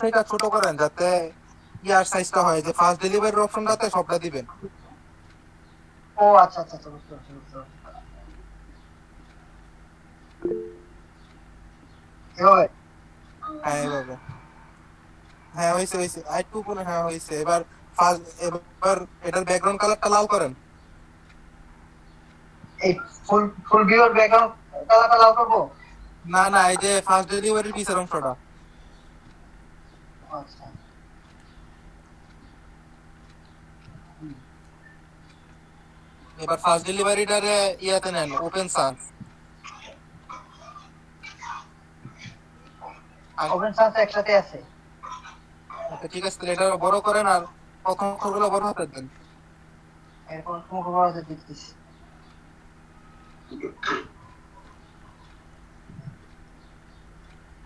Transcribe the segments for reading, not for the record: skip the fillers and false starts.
থেকে ছোট করেন যাতে ইয়ার সাইজটা হয়, যে ফাস্ট ডেলিভারির অপশনটাতে সবটা দিবেন। ও আচ্ছা আচ্ছা আচ্ছা, বুঝতে পারছি বুঝতে পারছি। এভাবে? হ্যাঁ এভাবে। হ্যাঁ হয়েছে হয়েছে, আরেকটু উপরে, হ্যাঁ হয়েছে। এবার ফার্স্ট, এবার এটার ব্যাকগ্রাউন্ড কালারটা লাল করেন। এই ফুল ফুল ভিউর ব্যাকগ্রাউন্ড কালারটা লাল করবো? না না, এই যে ফার্স্ট ডেলিভারির পিছের অংশটা। আচ্ছা। হুম। এবার ফার্স্ট ডেলিভারিটারে ইয়াতে নেন, ওপেন সান্স। ওপেন সান্স একসাথে আছে? আচ্ছা ঠিক আছে, তাহলে এটা বড় করেন আর প্রথম অক্ষরগুলো বড় হাতে দেন। এরপর মুখ বড় দিতেছি।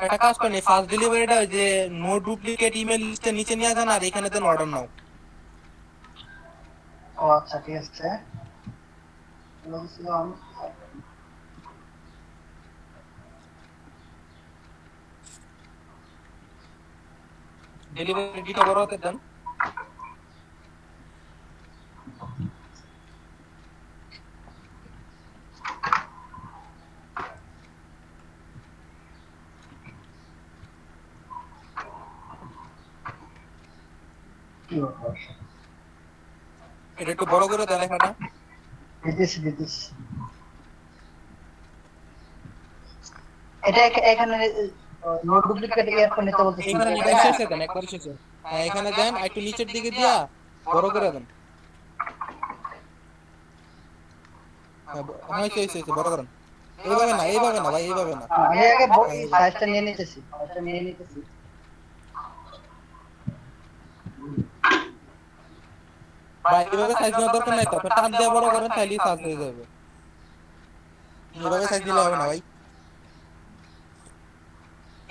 একটা কাজ করেন, ফার্স্ট ডেলিভারিটা ওই যে নো ডুপ্লিকেট ইমেল লিস্টের নিচে নিয়ে যান, আর এখানে দেন অর্ডার নাও। ও আচ্ছা ঠিক আছে। বলছিলাম ডেলিভারি ডিটা বড় হাতে দেন। কি ব্যাপার? এটা একটু বড় করে দেন লেখাটা। দিতেছি দিতেছি। এটা এখানে নোট ডুপ্লিকেট ইয়ারফোন নিতে বলতেছি, এখানে তাই একবার না? শেষে দেন, একবার শেষে। হ্যাঁ এখানে দেন, আর একটু নিচের দিকে দিয়া বড় করে দেন। হ্যাঁ হয়েছে হয়েছে হয়েছে, বড় করেন। এইভাবে না, এইভাবে না ভাই, এইভাবে না। আমি আগে হ্যাঁ এইভাবে। সাইজটা নিয়ে নিতেছি, সাইজটা নিয়ে নিতেছি। ভাই এইভাবে সাইজ নেওয়ার দরকার নাই তো, আপনি টান দিয়ে বড় করেন তাহলেই সাইজ হয়ে যাবে। এইভাবে সাইজ নিলে হবে না ভাই।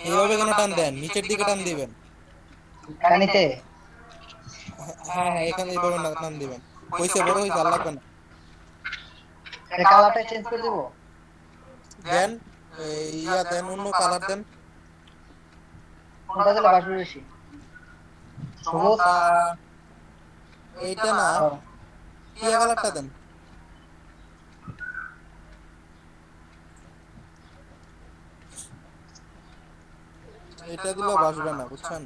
এইভাবে কেন টান দেন, নিচের দিকে টান দিবেন। কানিতে? হ্যাঁ হ্যাঁ, এখানে এইভাবে টান দিবেন। হয়েছে, বড় হয়েছে, আর লাগবে না। এটা কালারটা চেঞ্জ করে দিব? দেন ইয়া দেন, অন্য কালার দেন। কোনটা দিলে বাসবে বেশি? সবুজ? এইটা না, ও, টিয়া কালারটা দেন। এটা দিলেও বাসবে না, বুঝছেন।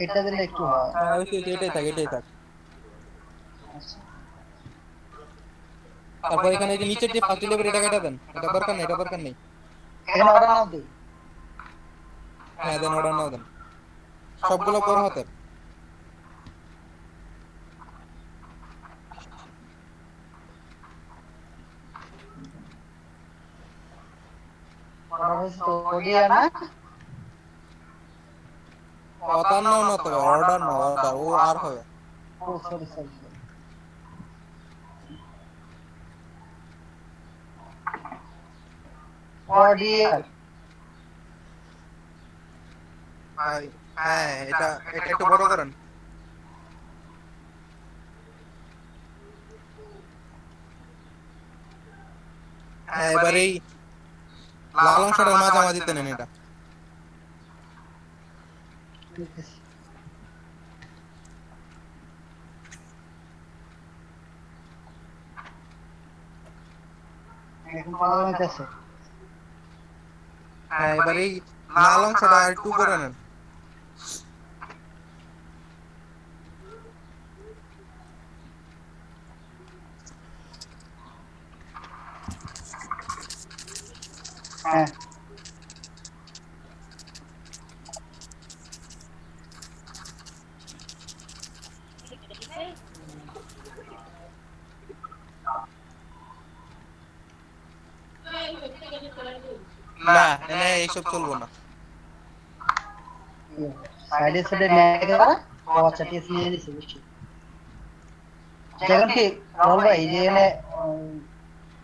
এটা দিলে একটু হয়। হ্যাঁ হয়েছে হয়েছে, এটাই থাক এটাই থাক। আচ্ছা। তারপর এখানে এই যে নিচের যে ফার্স্ট ডেলিভারি, এটা কেটে দেন, এটা দরকার নেই, এটা দরকার নেই। এখানে অর্ডার নাও দিই? হ্যাঁ দেন, অর্ডার নাও দেন, সবগুলো বড় হাতের। অর্ডার হয়েছে তো ওডিআর না? অর্ডার নাও না, তবে অর্ডার নাও, অর্ডার ও আর হবে। ও সরি সরি সরি। ওডিআর। ভাই হ্যাঁ, এটা এটা একটু বড় করেন। হ্যাঁ এবার এই লাল অংশটার মাঝামাঝিতে নেন এটা। এখন পালা যাইতেছে। হ্যাঁ এবার এই লাল অংশটা একটু করে নেন। হ্যাঁ। না এনে এইসব চলবো না। সাইডে সাইডে ম্যাগ করা? ও আচ্ছা ঠিক আছে, নিয়ে নিছি বুঝছি। যেমন কি রাহুল ভাই, এই যে এখানে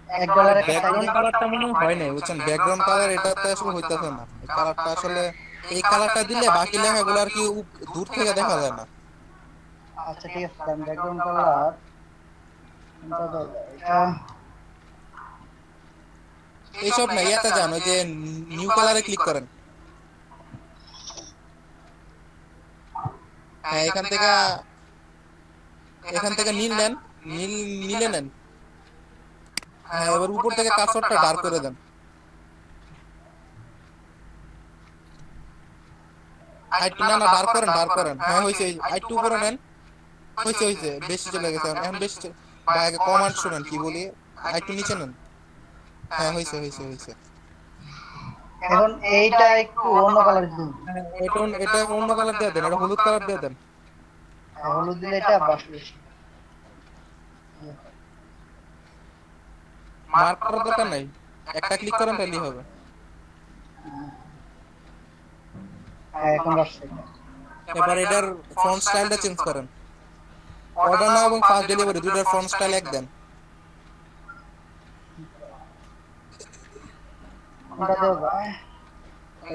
$1 একটা সাইজ। ব্যাকগ্রাউন্ড কালারটা মনে হয় নাই, বুঝছেন, ব্যাকগ্রাউন্ড কালার এটাতে আসলে হইতাছে না, এই কালারটা আসলে, এই কালারটা দিলে বাকি লেখাগুলো আর কি দূর থেকে দেখা যায় না। আচ্ছা ঠিক আছে, তাহলে ব্যাকগ্রাউন্ড কালার এটা এইসব না, ইয়াতে যান, ওই যে নিউ কালারে ক্লিক করেন। হ্যাঁ এখান থেকে নীল নেন, নীল নীলে নেন। হ্যাঁ এবার উপর থেকে কার্সরটা ডার্ক করে দেন। আইটু না না ডার্ক করেন, হ্যাঁ হয়েছে, আইটু উপরে নেন। হয়েছে বেশি চলে গেছে, এখন বেশি ভাই আগে কমান্ড শুনেন কি বলি, আইটু নিচে নেন। হ্যাঁ হয়েছে। এখন এইটা একটু অন্য কালার দিন। হ্যাঁ, এটা অন্য কালার দিয়ে দেন, এটা হলুদ কালার দিয়ে দেন। হলুদ দিলে এটা বাস বেশি। মার্ক করার দরকার নাই, একটা ক্লিক করেন তাহলেই হবে। হ্যাঁ এখন বাসছে। এবার এটার ফন্ট স্টাইলটা চেঞ্জ করেন। অর্ডার নাও এবং ফাস্ট ডেলিভারি দুইটার ফন্ট স্টাইল এক দেন। কোনটা দেব ভাই?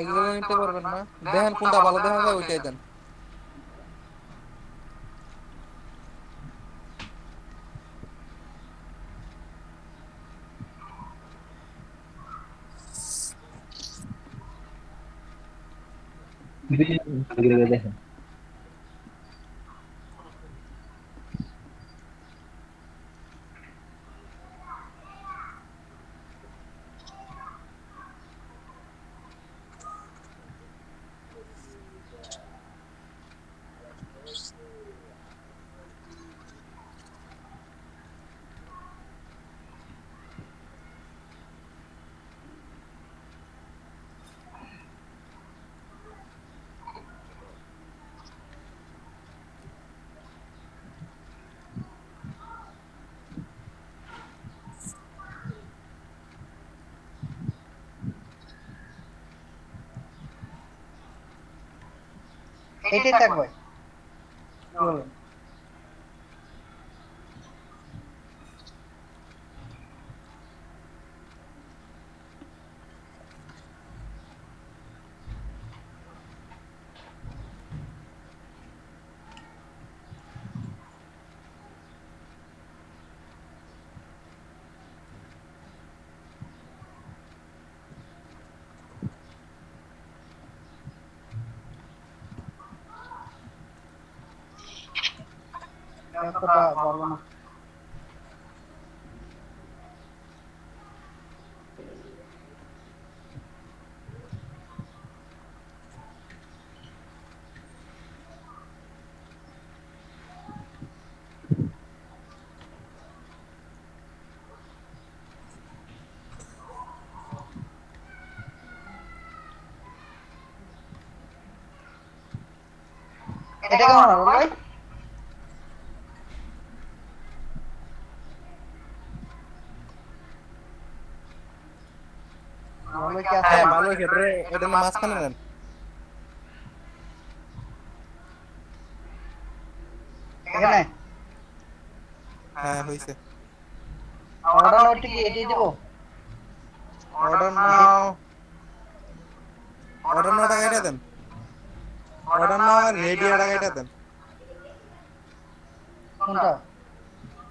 এগুলো নিতে পারবেন না, দেখেন কোনটা ভালো দেখা যায় ওইটাই দেন। দেখেন এটাই থাকবে। কি বলেন? এতটা পারবো না। এটা কেমন হবে ভাই? ভালো কি আছে? হ্যাঁ ভালো হয়েছে, এটা না মাঝখানে নেন। এখানে হ্যাঁ হয়েছে। অর্ডার নোটটি কি এটাই দিব? অর্ডার নাও, অর্ডার নাও টাকা এটা দেন। অর্ডার নাও আর রেডিও টাকা এটা দেন। কোনটা?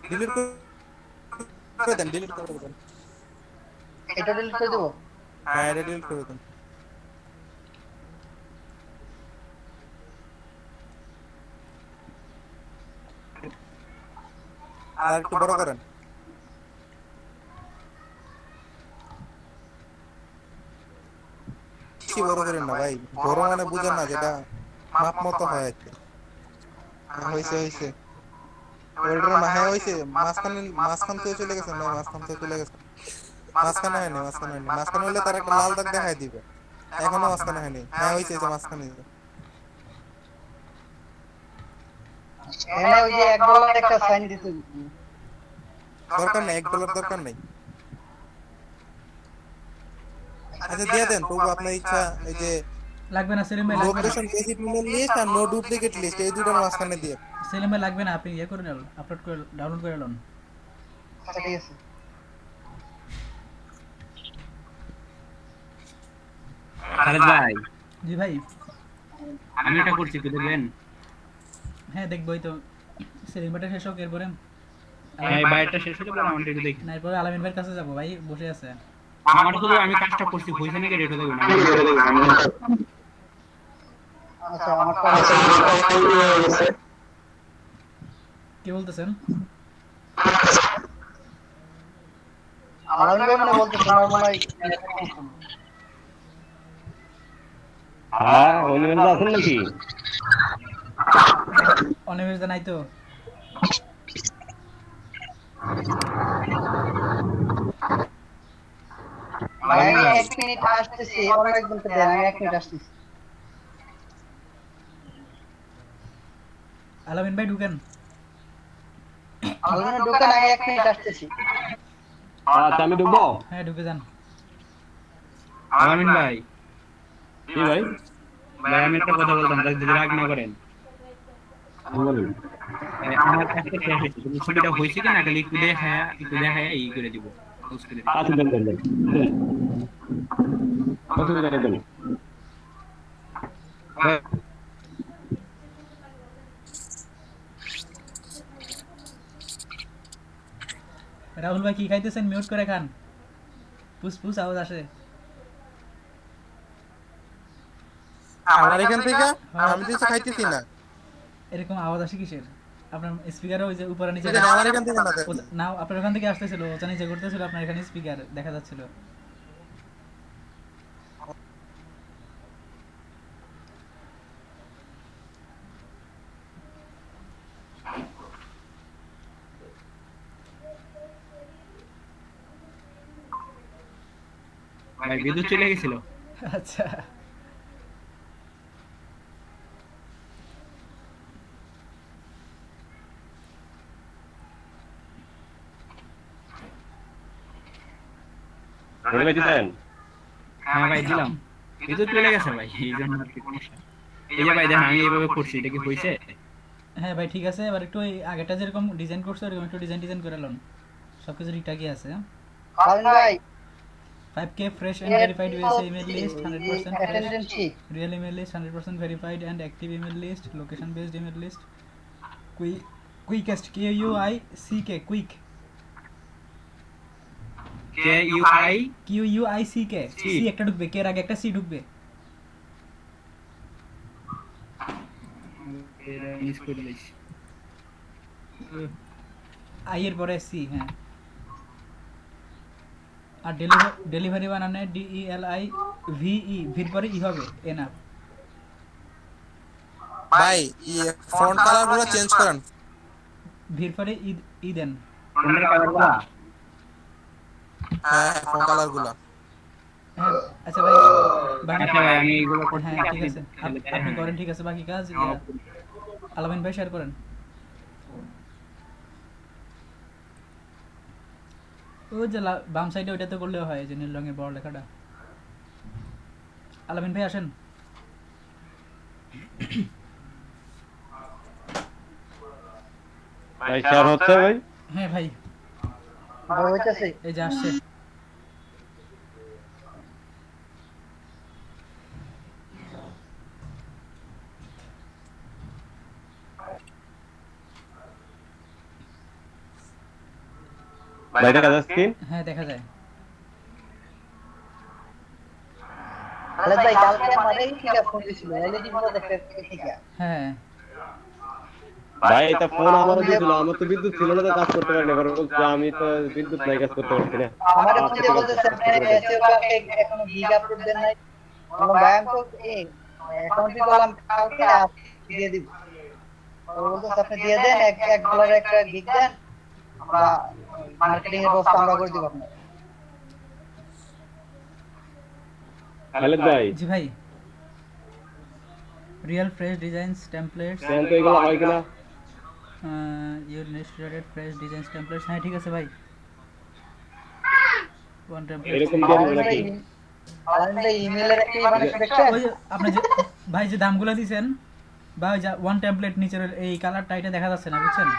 ডিলিট করে দেন, ডিলিট করে দেন। এটা ডিলিট করে দেব? হ্যাঁ এটা ডিলিট করে দেন। আর একটু বড় করেন। বেশি বড় করেন না ভাই, বড় মানে বুঝেন না, যেটা মাপ মতো হয় আর কি। হ্যাঁ, হয়েছে। ওইটার হ্যাঁ হয়েছে, মাঝখান থেকে চলে গেছে, ভাই মাঝখান থেকে চলে গেছে। মাঝখানে হলে তার একটা লাল দাগ দেখাই দিবে। এখনো মাঝখানে হয়নি, হ্যাঁ হয়েছে, মাঝখানে হয়েছে। এখানে ওই যে $1 একটা সাইন দিতে। দরকার নেই, $1 দরকার নেই। আচ্ছা দিয়ে দেন তবু আপনার ইচ্ছা। এই যে লাগবে না সেলিম ভাই, লাগবে না লোকেশন বেসিক মিলের লিস্ট আর নো ডুপ্লিকেট লিস্ট, এই দুটোর মাঝখানে দিয়ে। সেলিম ভাই, লাগবে না, আপনি ইয়ে করে নেন, আপলোড করে ডাউনলোড করে নেন। আচ্ছা ঠিক আছে। খালেদ ভাই, জি ভাই। আমি এটা করছি, একটু দেখবেন? হ্যাঁ দেখবোই তো, সেলিম ভাইটা শেষ হোক এরপরে হ্যাঁ, এই বাইরটা শেষ হলে পরে আমারটা একটু দেখি। না, এরপরে আলামিন ভাইয়ের কাছে যাবো, ভাই বসে আছে। আমার শুধু আমি কাজটা করছি, হয়েছে নাকি এটা দেখবেন? আচ্ছা আমার তো কে বলতেছেন? আলামিন ভাই মনে বলতে তোমার মনে হয় হ্যাঁ অনিমেন্দ্র আছেন নাকি? অনিমেষ দা নাই তো? ভাই আমি 1 মিনিট আসতেছি, অন্য একজনকে দেন, আমি 1 মিনিট আসতেছি। আলামিন ভাই ঢুকেন। আলামিন দোকান আমি 1 মিনিট আসতেছি। আচ্ছা আমি ঢুকবো। হ্যাঁ ঢুকে যান। আলামিন ভাই, কি ভাই? ভাই আমি একটা কথা বলতাম, যদি রাগ না করেন। বলুন। আমার কাছে শেষ হয়েছে, কিন্তু ছবিটা হয়েছে কিনা খালি একটু দেখায় এই করে দিব, পোস্ট করে দিব। আচ্ছা দেন দেন দেন। অসুবিধা নেই দেন। ভাই, রাহুল ভাই কি খাইতেছেন? মিউট করে খান, পুস আওয়াজ আসে। আমার এখান থেকে আমি তো কিছু খাইতেছি না। এরকম আওয়াজ আসে কিসের? আপনার স্পিকারে ওই যে উপরে নিচে এটা আমার এখান থেকে না তো। না, আপনার ওখান থেকে আসতেছিল, ওটা নিচে করতেছিল, আপনার এখানে স্পিকার দেখা যাচ্ছিল। ভাই বিদ্যুৎ চলে গেছিল। আচ্ছা বলে দিতেন। হ্যাঁ ভাই দিলাম, বিদ্যুৎ চলে গেছে ভাই, এই জন্য আর কি সমস্যা। এই যে ভাই দেখেন আমি এইভাবে করছি, এটা কি হয়েছে? হ্যাঁ ভাই ঠিক আছে, এবার একটু ওই আগেটা যেরকম ডিজাইন করছো এরকম একটু ডিজাইন করে লন, সবকিছু ঠিকঠাকই আছে। আলামিন ভাই 5k fresh and verified USA email list, 100% fresh attendance ঠিক। real email list, 100% verified and active email list, location based email list, quickest QUICK quick KUI QUICK C একটা ঢুকবে, কে এর আগে একটা C ঢুকবে। মিস করে দিয়েছি। I এর পরে C, হ্যাঁ। আর ডেলিভারি বানানে DELIVE, ভির পরে ই হবে, এ না। ভাই ফন্ট কালার গুলো চেঞ্জ করেন। ভির পরে ই দেন। ফোনের কালারগুলো হ্যাঁ ফন্ট কালার গুলো। হ্যাঁ আচ্ছা ভাই, আচ্ছা ভাই আমি এগুলো করছি। হ্যাঁ ঠিক আছে, আপনি করেন, ঠিক আছে। বাকি কাজ আলামিন ভাই শেয়ার করেন। ওই যে বাম সাইডে ওইটাতে করলেও হয়, যে নীল রঙের বড় লেখাটা। আলামিন ভাই আসেন। ভাই শেয়ার হচ্ছে ভাই। হ্যাঁ ভাই হইতাছে। এই যে আসছে। ভাই দেখা যাচ্ছে। হ্যাঁ দেখা যায়। আলামিন ভাই কালকে আমারই ঠিক ফোন দিছিল, এলইডি গুলো দেখতে ঠিক আছে। হ্যাঁ ভাই এটা ফোন আমারও দিয়েছিল, আমার তো বিদ্যুৎ ছিল না, তো কাজ করতে পারিনি। এবার বলছে আমি তো বিদ্যুৎ নাই, কাজ করতে পারছি না। আমারে ফোন দিয়ে বলতেছে আপনি এসিও কাকে এখনো গিগ আপলোড দেন নাই। বললাম ভাই আমি তো অ্যাকাউন্টই করলাম কালকে, দিয়ে দিব। ও বলতেছে আপনি দিয়ে দেন, $1 একটা গিগ দেন, আমরা মার্কেটিং এর ব্যবস্থা আমরা করে দিব আপনাকে। খালেদ ভাই জি ভাই। রিয়েল ফ্রেশ ডিজাইনস টেমপ্লেটস, দেন তো এগুলো হয় কিনা। ইউর ইনস্টলেটেড ফ্রেশ ডিজাইনস টেমপ্লেটস, হ্যাঁ ঠিক আছে ভাই। ওয়ান টেমপ্লেট এরকম দিয়ে দিবেন নাকি? আলামিন ভাই ইমেইলের একটা মানে দেখছেন? ওই যে আপনি যে ভাই যে দামগুলো দিবেন, বা ওই যে ওয়ান টেমপ্লেট নিচের এই কালারটা এটা দেখা যাচ্ছে না, বুঝছেন?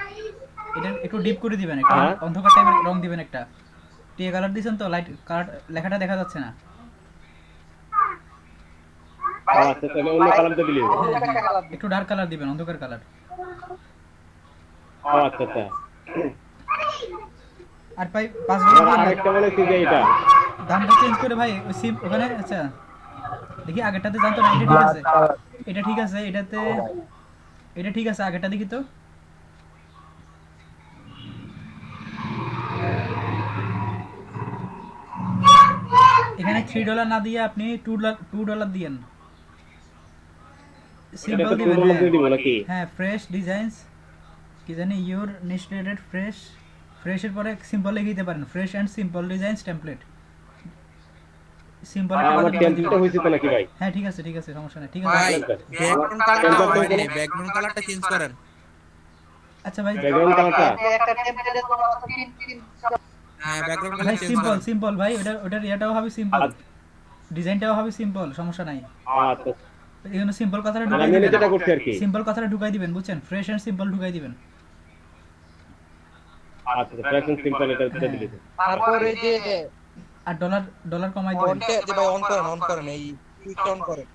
এটা একটু ডিপ করে দিবেন, একটু হ্যাঁ। অন্ধকার টাইপের রং দিবেন একটা। টিয়া কালার দিবেন তো, লাইট কালার লেখাটা দেখা যাচ্ছে না। আচ্ছা তাহলে অন্য কালারটা দিলি। একটু ডার্ক কালার দিবেন, অন্ধকার কালার। আচ্ছা আচ্ছা। আর ভাই 5 আর আরেকটা বলেছি যে এটা দামটা চেঞ্জ করে ভাই ওই সিম ওখানে। আচ্ছা দেখি আগেরটাতে জানতো 90 ঠিক আছে। এটা ঠিক আছে, এটাতে এটা ঠিক আছে, আগেরটা দেখি তো। এখানে $3 না দিয়ে আপনি $2 দিয়েন, এটা সিম্পল তো দিবেন। $2 দিয়ে দিব নাকি? হ্যাঁ, ফ্রেশ ডিজাইনস কি জানি ইউর নিস্টেডেড ফ্রেশ, ফ্রেশের পরে সিম্পল লিখে দিতে পারেন, fresh and simple designs template. Simple আমার টেমপ্লেটটা হইছে তো নাকি ভাই? হ্যাঁ ঠিক আছে, ঠিক আছে, সমস্যা নেই, ঠিক আছে। ভাই ব্যাকগ্রাউন্ড কালারটা হয়নি, ব্যাকগ্রাউন্ড কালারটা চেঞ্জ করেন। আচ্ছা ভাই, ব্যাকগ্রাউন্ড কালারটা একটা টেমপ্লেটে তোমার কাছে তিন হ্যাঁ ব্যাকগ্রাউন্ড ভাই কালার চেঞ্জ সিম্পল করেন। সিম্পল ভাই, ওটার ইয়েটাও হবে সিম্পল, ডিজাইনটাও হবে সিম্পল, সমস্যা নাই। আচ্ছা এখানে সিম্পল কথাটা মানে ঢুকাই আমি দিবেন, যেটা করছি আর কি। সিম্পল কথাটা ঢুকাই দিবেন, বুঝছেন? ফ্রেশ এন্ড সিম্পল ঢুকাই দিবেন। আচ্ছা প্রেজেন্ট সিম্পল এটা দিলে তারপরে যে আর ডলার ডলার কমাই দিবেন। ফন্টে যে ভাই অন করেন এই কুইকটা অন করেন।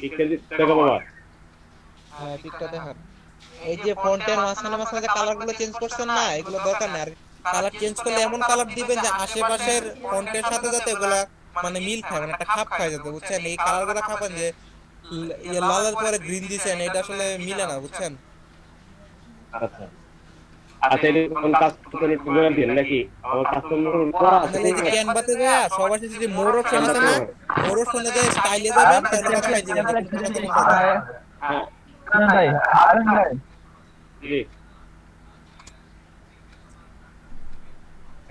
ঠিক আছে দেখো বাবা। হ্যাঁ ঠিকটা দেখান। এই যে ফন্টের মাঝখানে মাঝখানে যে কালারগুলো চেঞ্জ করছেন না, এগুলো দরকার নেই। আর কালার চেঞ্জ করলে এমন কালার দিবেন যে আশেপাশের ফন্টের সাথে যাতে এগুলা মানে মিল খায়, মানে একটা খাপ খায় যাতে, বুঝছেন? এই কালারগুলো খাবেন যে লালের পরে গ্রিন দিছেন, এটা আসলে মিলে না, বুঝছেন? আচ্ছা আচ্ছা এটা কোন কাজ করতে একটু বলে দিন নাকি? আমার কাস্টমার করা আছে তাহলে এই যে ক্যানভাতে যায় সবার শেষে যে মোর অপশন আছে না, মোর অপশনে যায় স্টাইলে যাবেন, তাহলে দেখাই দিবেন যে কোনটার সাথে কোনটা যায়। হ্যাঁ ভাই আরেন ভাই জি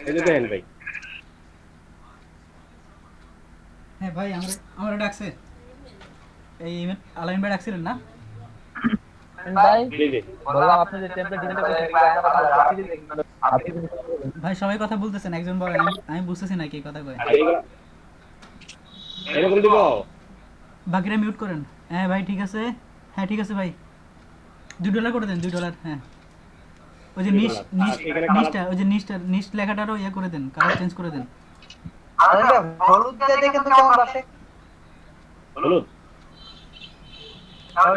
এই যে দেন ভাই। হ্যাঁ ভাই, আমরা ডাকছে, এই আলামিন ভাই ডাকছিলেন না? ভাই জি জি বললাম আপনি যে টেমপ্লেট ডিজাইনটা করেছেন আপনি ভাই সবাই কথা বলতেছেন, একজন বলেন, আমি বুঝতেছি না কি কথা কয়। আর এরকম দিব। বাকিরা মিউট করেন। হ্যাঁ ভাই ঠিক আছে, হ্যাঁ ঠিক আছে ভাই, $2 করে দেন, $2। হ্যাঁ ওই যে নিচটা, ওই যে নিচটা লেখাটারও ইয়ে করে দেন, কালার চেঞ্জ করে দেন। আরে হলুদ দিয়ে দেখেন তো কেমন আসে। হলুদ আর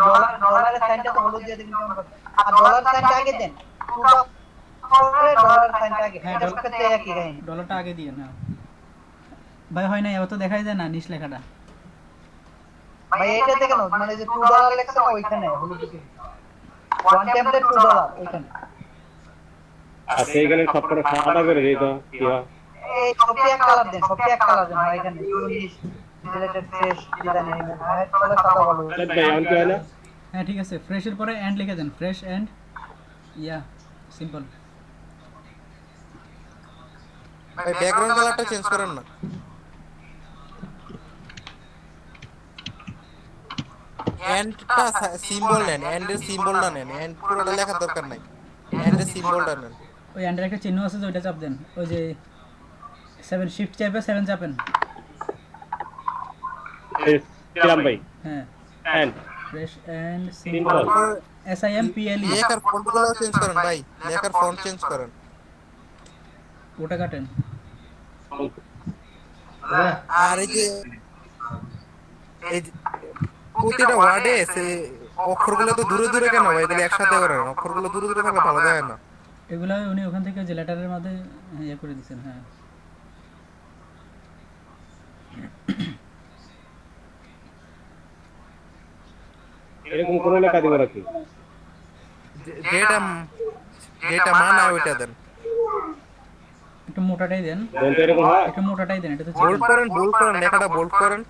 ডলারের সাইনটা তো হলুদ দিয়ে দেখেন কেমন আসে। আর ডলার সাইনটা আগে দেন, পুরো ডলার সাইনটা আগে। হ্যাঁ, এটা সবথেকে একই কাহিনী। ডলারটা আগে দিয়ে না ভাই, হয় না, এবার তো দেখাই যায় না নিচ লেখাটা। ভাই এটা দেখেন মানে যে $2 লেখা না ওইখানে হলুদ দিয়ে ওয়ান টেমপ্লেট $2 ওইখানে। আচ্ছা এখানে সবকটা সাদা করে দিই তো কি হয়? এই সবই এক কালার দেন, সবই এক কালার দেন ভাই। এখানে ইউনিস রিলেটেড ফ্রেশ ডিজাইন এলিমেন্ট হয়, তাহলে সাদা ভালো। আচ্ছা ভাই অন কি হয় না? হ্যাঁ ঠিক আছে, ফ্রেশের পরে এন্ড লিখে দেন, ফ্রেশ এন্ড ইয়া সিম্পল। ভাই ব্যাকগ্রাউন্ড কালারটা চেঞ্জ করেন না। এন্ডটা সিম্বল নেন, এন্ডের সিম্বলটা নেন, এন্ড পুরোটা লেখার দরকার নাই, এন্ডের সিম্বলটা নেন। ওই এন্ডের একটা চিহ্ন আছে যে ওইটা চাপ দেন, ওই যে 7 শিফট চাপে 7 চাপেন। কিরাম ভাই হ্যাঁ, and fresh and simple simple, SIMPLE। লেখার ফন্টগুলো চেঞ্জ করেন ভাই, লেখার ফন্ট চেঞ্জ করেন। ওটা কাটেন। আর এই যে প্রতিটা ওয়ার্ডে অক্ষরগুলো তো দূরে দূরে কেন ভাই? তাহলে একসাথে করেন, অক্ষরগুলো দূরে দূরে থাকলে ভালো দেখায় না। এগুলো উনি ওখান থেকে যে লেটারের মধ্যে ইয়ে করে দিয়েছেন। হ্যাঁ এরকম কোন লেখা দিব নাকি? যেটা যেটা মানায় ওইটা দেন। একটু মোটাটাই দেন, দেন তো এরকম হয়? একটু মোটাটাই দেন, এটা তো বোল্ড করেন, বোল্ড করেন, লেখাটা বোল্ড করেন।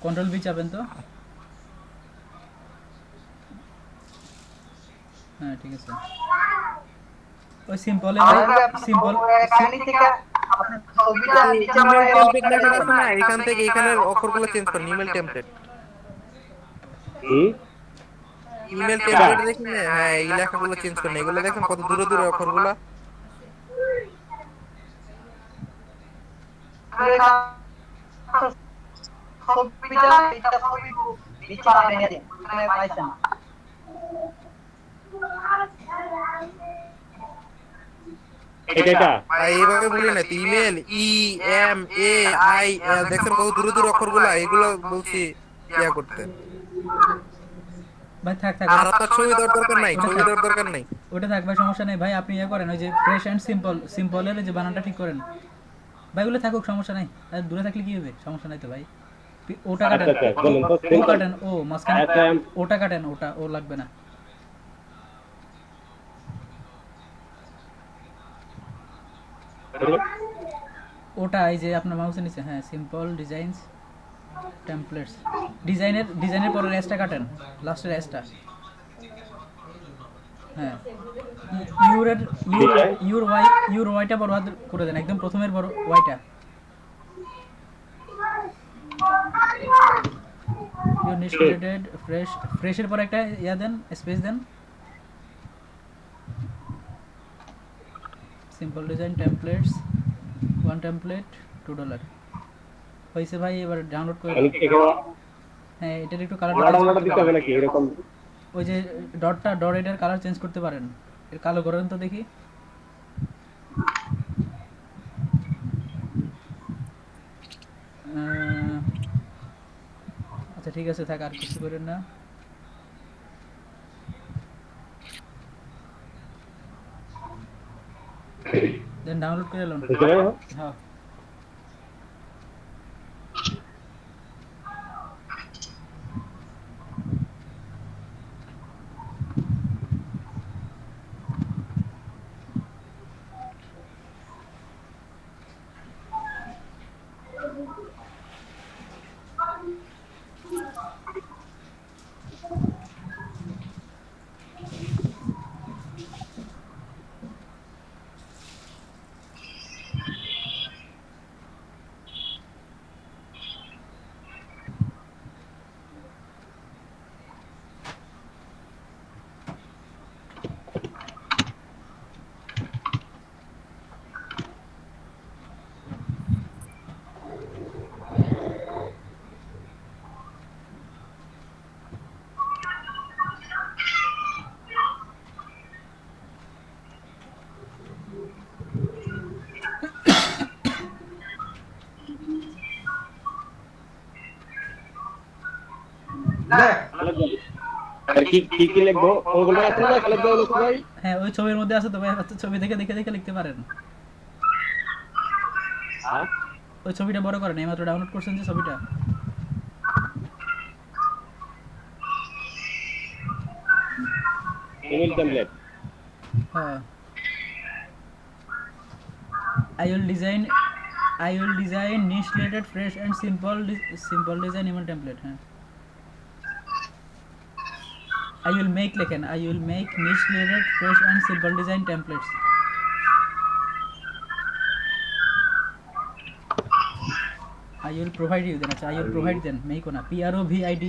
কন্ট্রোল বি চাপেন তো। হ্যাঁ ঠিক আছে, ওই সিম্পল সিম্পল কাহিনী থেকে আপনি ছবিটা নিচে ইমেল করে টেমপ্লেট লেখা আছে না, এখান থেকে এখানের অক্ষরগুলো চেঞ্জ করেন। ইমেল টেমপ্লেট, ইমেল টেমপ্লেট দেখেন না? হ্যাঁ এই লেখাগুলো চেঞ্জ করেন। এগুলো দেখেন কত দূরে দূরে অক্ষরগুলো। ছবিটা এটা ছবি নিচে টেনে দেন, ওখানে পাইছেন। এটা ভাই এইভাবে বলি না, ইমেল EMAIL দেখেন কত দূরে দূরে অক্ষরগুলো, এগুলো বলছি ইয়া করতে। ভাই থাক থাক, আর আপনার ছবি দেওয়ার দরকার নাই, ছবি দেওয়ার দরকার নাই। ওটা থাক ভাই, সমস্যা নেই ভাই। আপনি ইয়ে করেন, ওই যে ফ্রেশ এন্ড সিম্পল, সিম্পলের যে বানানটা ঠিক করেন ভাই, ওগুলো থাকুক, সমস্যা নাই। আর দূরে থাকলে কি হবে? সমস্যা নাই তো ভাই, ওটা কাটেন, আচ্ছা আচ্ছা বলেন তো ও সিম্পল কাটেন, ও মাঝখানে একটা ওটা কাটেন, ওটা ও লাগবে না। ওটা এই যে আপনার মাউসের নিচে, হ্যাঁ সিম্পল ডিজাইনস টেমপ্লেটস, ডিজাইনের পরে রেসটা কাটেন, লাস্টের রেসটা। হ্যাঁ ইউর ওয়াইটা বড় হাত করে দেন, একদম প্রথমের বড় ওয়াইটা, ইউর নিস্টেড ফ্রেশের পরে একটা ইয়া দেন, স্পেস দেন, simple design templates, one template $2 হয়েছে ভাই। এবার ডাউনলোড করে আমি দাও। এখানে হ্যাঁ এটার একটু মোটা কালারটা মোটা দিতে হবে নাকি এরকম? ওই যে ডট এটার কালার চেঞ্জ করতে পারেন, এর কালো করেন তো দেখি। আচ্ছা ঠিক আছে থাক, আর কিছু করেন না। দেন ডাউনলোড করে লোন। বুঝতে পারো? হ্যাঁ আর কি কি কি লিখবো ওগুলো আছে না খালি দাও লোক ভাই? হ্যাঁ ওই ছবির মধ্যে আছে তো ভাই, ছবি দেখে দেখে দেখে লিখতে পারেন। হ্যাঁ ওই ছবিটা বড় করেন, এইমাত্র ডাউনলোড করছেন যে ছবিটা। ইমেল টেমপ্লেট হ্যাঁ I will design niche related fresh and simple design email template, হ্যাঁ I will make niche related fresh and simple design templates. I will provide you then, আচ্ছা I will provide then, make না PROVIDE,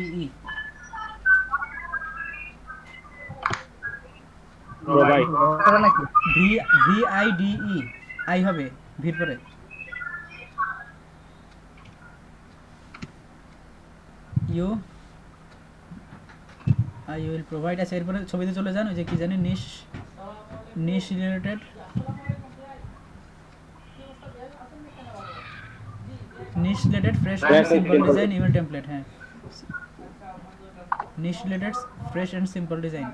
provide করে নাকি? VIDE, I হবে ভির পরে, you I will provide, আচ্ছা এরপরে ছবিতে চলে যান, ওই যে কি জানি niche related fresh and simple design email template, হ্যাঁ niche related fresh and simple design.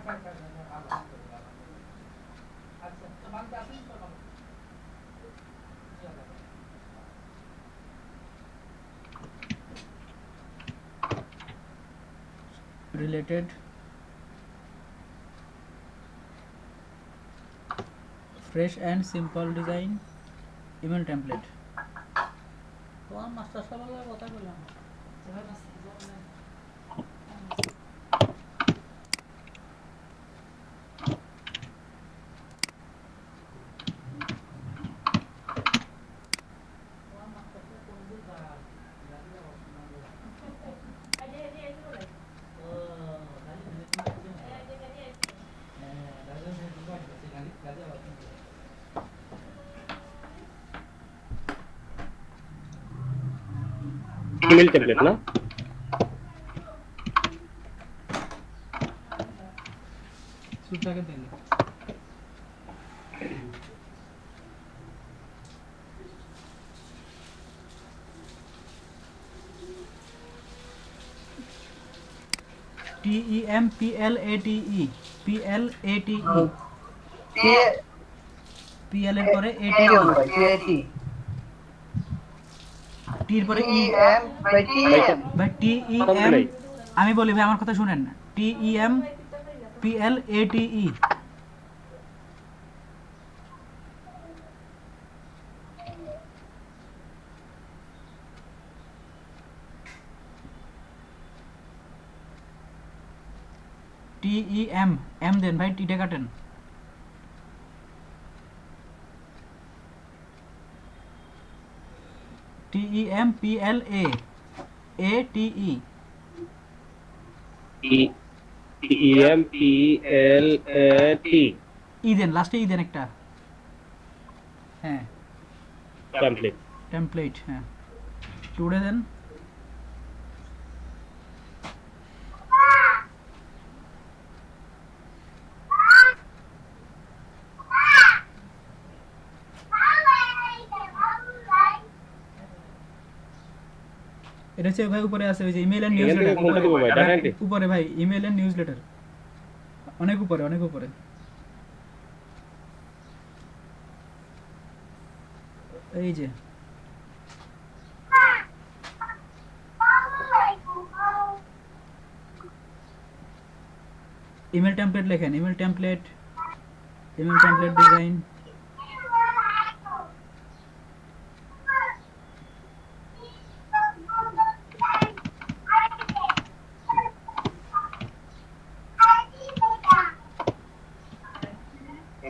Related fresh and simple design email template. Email template না সুটাকে দিলে TEMPLATE PL এর পরে ATE, ভাই, PAT টির পরে ই TM ভাই TM ভাই টি ই কম এম নেই। আমি বলি ভাই আমার কথা শুনেন টি ই এম পি এল এ টি ই টি ই এম এম দেন ভাই টিটা কাটেন টি ই এম পি এল এ টি ই EMPLAT ই দেন লাস্টে ই দেন একটা হ্যাঁ টেমপ্লেট। টেমপ্লেট হ্যাঁ টুডে দেন এটা হচ্ছে ভাই উপরে আছে ওই যে ইমেল এন্ড নিউজ এখান থেকে কোনটা দিব ভাই? Data entry? উপরে ভাই ইমেল এন্ড নিউজ লেটার অনেক উপরে অনেক উপরে এই যে ইমেল টেমপ্লেট লেখেন email template design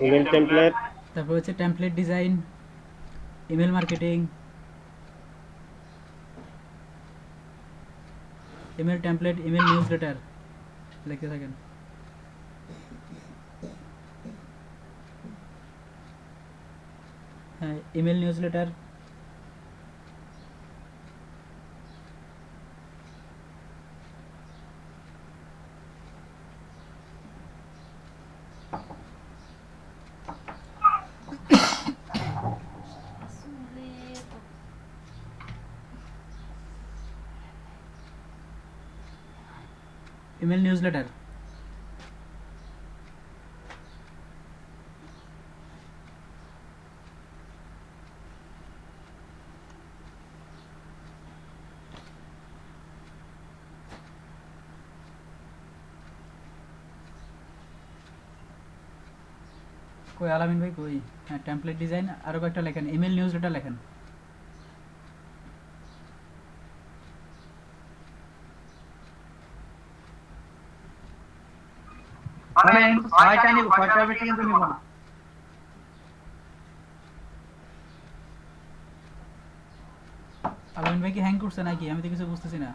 email template, তারপর হচ্ছে template design email marketing email template email news letter লিখতে থাকেন হ্যাঁ email news letter email newsletter কই আলামিন ভাই কই হ্যাঁ টেমপ্লেট ডিজাইন আরো কয়েকটা লেখেন ইমেল নিউজলেটার লেখেন আমি ছয়টা নিব ছয়টার বেশি কিন্তু নিব না আলামিন ভাই কি হ্যাং করছে নাকি আমি তো কিছু বুঝতেছি না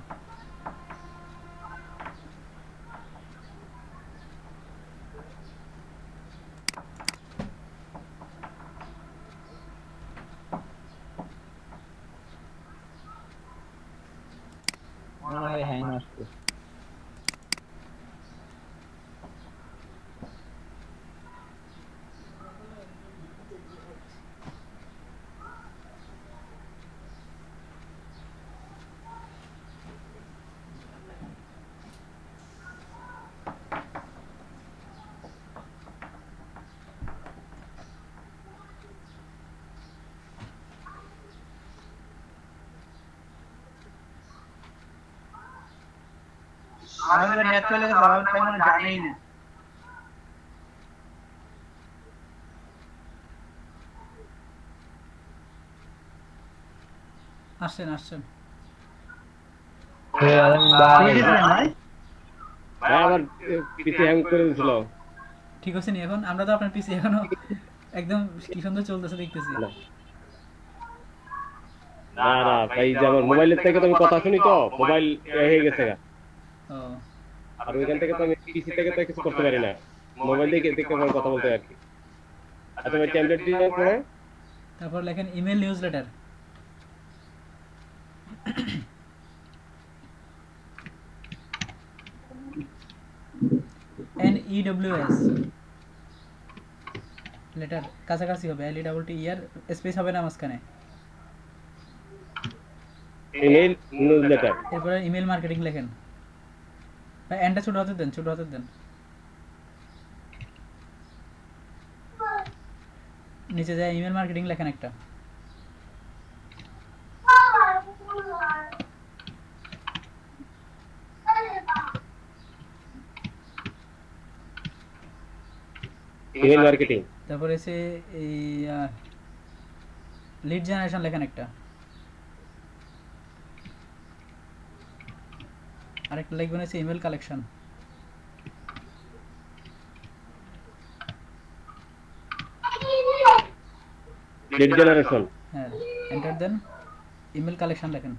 মনে হয় হ্যাং আসছে। আমাদের নেট চলে গেছে আমি তাই মনে জানেই না আসছেন আসছেন হে আলম ভাই ঠিক আছে ভাই ভাই আমার পিসি হ্যাং করে দিছিল। ঠিক আছে নি এখন আমরা তো আপনার পিসি এখনো একদম কি সুন্দর চলতেছে দেখতেছি না না ভাই, যে আমার মোবাইলের থেকে তো আমি কথা শুনি, তো মোবাইল হয়ে গেছে গা। ও আর ওইখান থেকে তো আমি পিসি থেকে তো কিছু করতে পারি না, মোবাইল থেকে আমার কথা বলতে হয় আর কি। আচ্ছা ভাই, টেমপ্লেট ডিজাইন করে তারপর লেখেন ইমেল নিউজলেটার NEWS লেটার কাছাকাছি হবে LETTER স্পেস হবে না মাঝখানে ইমেল নিউজলেটার। এরপরে ইমেল মার্কেটিং লেখেন ভাই এন্ডটা ছোট হাতে দেন নিচে যায় ইমেল মার্কেটিং লেখেন একটা ইমেল মার্কেটিং, তারপরে এসে এই লিড জেনারেশন লেখেন একটা, আরেকটা লিখবেন হচ্ছে ইমেল কালেকশন। লিড জেনারেশন, হ্যাঁ, এন্টার দেন, ইমেল কালেকশন লেখেন।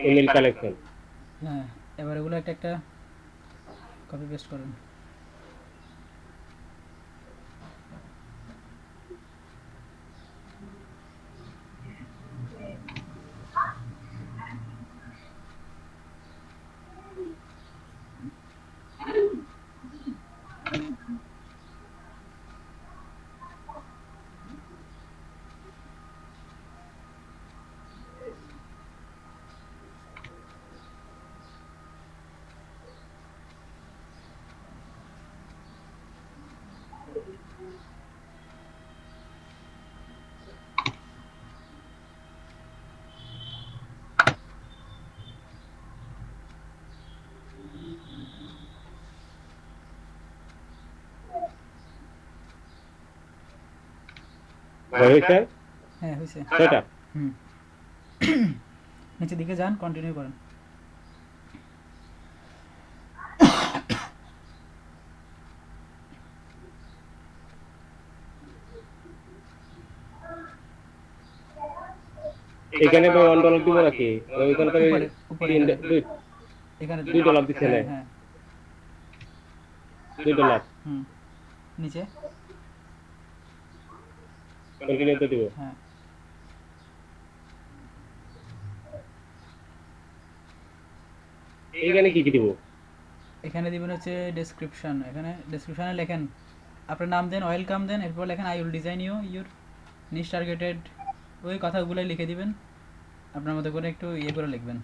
Email collection. হ্যাঁ, এবার এগুলো একটা একটা কপি পেস্ট করেন। হয়েছে হ্যাঁ হয়েছে। সেটা। হুম, নিচের দিকে যান, কন্টিনিউ করেন। এখানে ভাই $1 দিব নাকি? ওইখানে তো উপরে, উপরে, এখানে $2 দিচ্ছে না, হ্যাঁ, হ্যাঁ, $2 হুম, নিচে, কন্টিনিউ তো দিব। হ্যাঁ, এখানে কি কি দিব? এখানে দিবেন হচ্ছে ডেসক্রিপশন। এখানে ডেসক্রিপশনে লেখেন আপনার নাম দেন, ওয়েলকাম দেন, এরপর লেখেন I will design your niche targeted, ওই কথাগুলোই লিখে দিবেন, আপনার মতো করে একটু ইয়ে করে লিখবেন।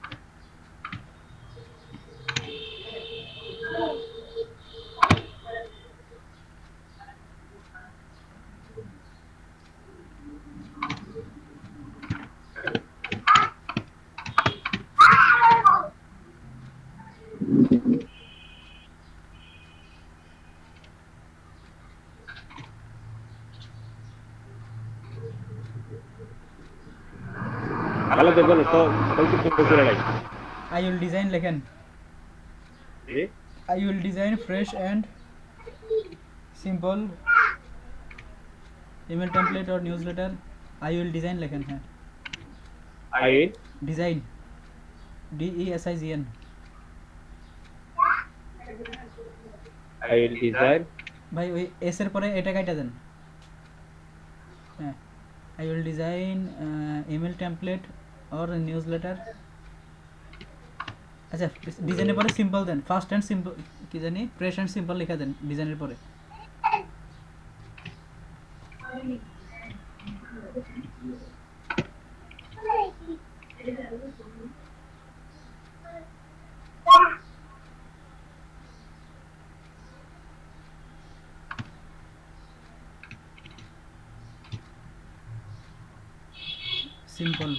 ভালো দেখবেন তো সংক্ষিপ্ত করে নাই। আই উইল ডিজাইন লেখেন, জি, I will design fresh and simple email template or newsletter. I will design লেখেন, হ্যাঁ, I will design, DESIGN, design. ভাই ওই এস এর পরে এটা কাটা দেন। হ্যাঁ, I will design email template or newsletter। আচ্ছা, ডিজাইনের পরে সিম্পল দেন, ফাস্ট অ্যান্ড সিম্পল, কি জানি ফ্রেশ অ্যান্ড সিম্পল লেখা দেন ডিজাইনের পরে। সিম্পল,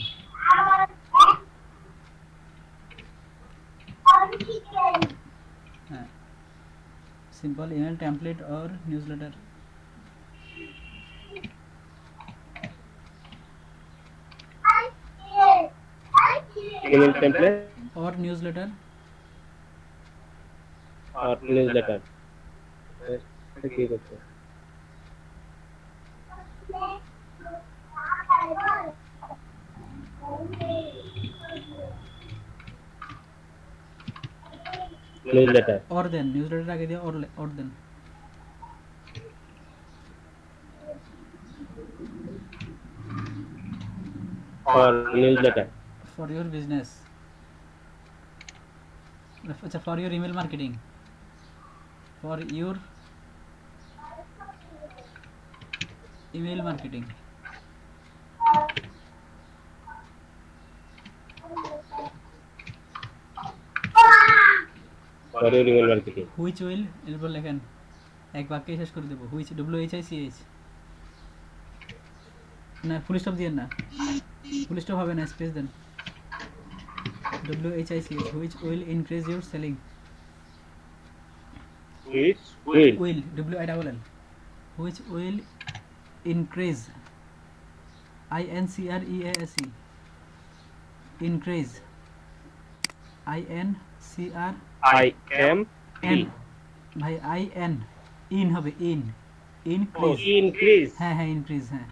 হ্যাঁ, simple email template or newsletter. Email template और न्यूज़लेटर, আর নিউজলেটার। এটা কি করতে? নিউজলেটার और देन न्यूज़लेटर आगे दिया, और देन और নিউজলেটার फॉर योर बिजनेस, अच्छा for your email marketing, for your email marketing, और ইমেল মার্কেটিং। হুইচ উইল এরপর লেখেন, এক বাক্যে শেষ করে দেবো, হুইচ, WHICH, না ফুল স্টপ দিয়েন না, ফুল স্টপ হবে না, স্পেস দেন, WHICH, which will increase your selling. Which will Will, WILL, which will increase, INCREASE, increase, INCR I am N, ভাই IN, ইন হবে ইন, oh increase, increase হ্যাঁ হ্যাঁ increase, হ্যাঁ